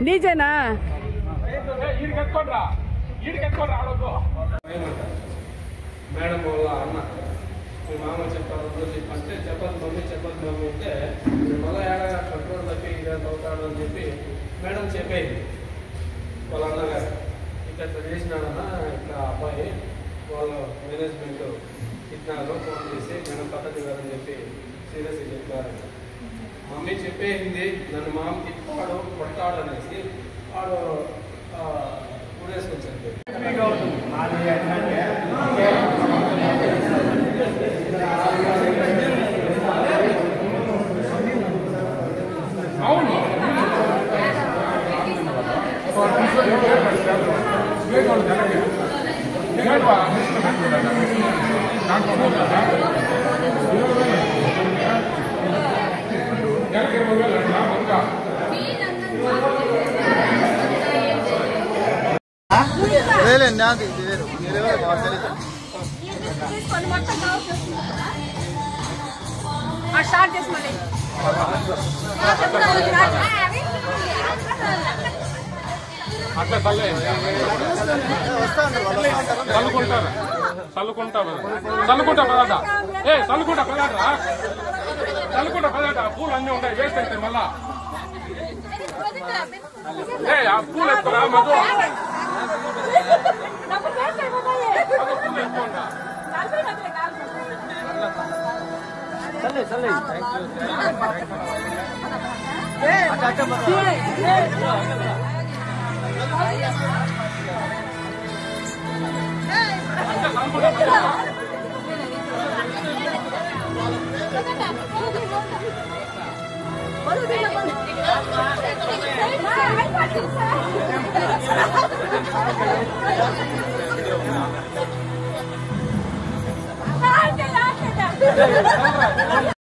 డీజేనా madam వాళ్ళ అన్న మీ మామ చెప్పారు అంటే చెప్పదు మమ్మీ అంటే మళ్ళీ ఏడా కంట్రోల్ తప్పి ఇదంత అవుతాడు అని చెప్పి మేడం చెప్పేది వాళ్ళ అన్నగారు ఇట్లా చేసినాడన్నా ఇట్లా అబ్బాయి వాళ్ళు మేనేజ్మెంట్ ఇచ్చినారు ఫోన్ చేసి మేడం పద్ధతి కాదని చెప్పి సీరియస్గా చెప్పారు. మమ్మీ చెప్పేసింది నన్ను మామ తిప్పాడు కొట్టాడు అనేసి వాడు ఊరేసుకొని చెప్పాడు. అవును స్టార్ట్ చేసి మళ్ళీ అట్లా చల్లుకుంటా పదాట చల్లుకుంటా పదాట పూలు అన్నీ ఉంటాయి వేస్ట్ అయితే మళ్ళా ఆ పూలు ఎత్తురా మధు పూలు ఎత్తుకుంటా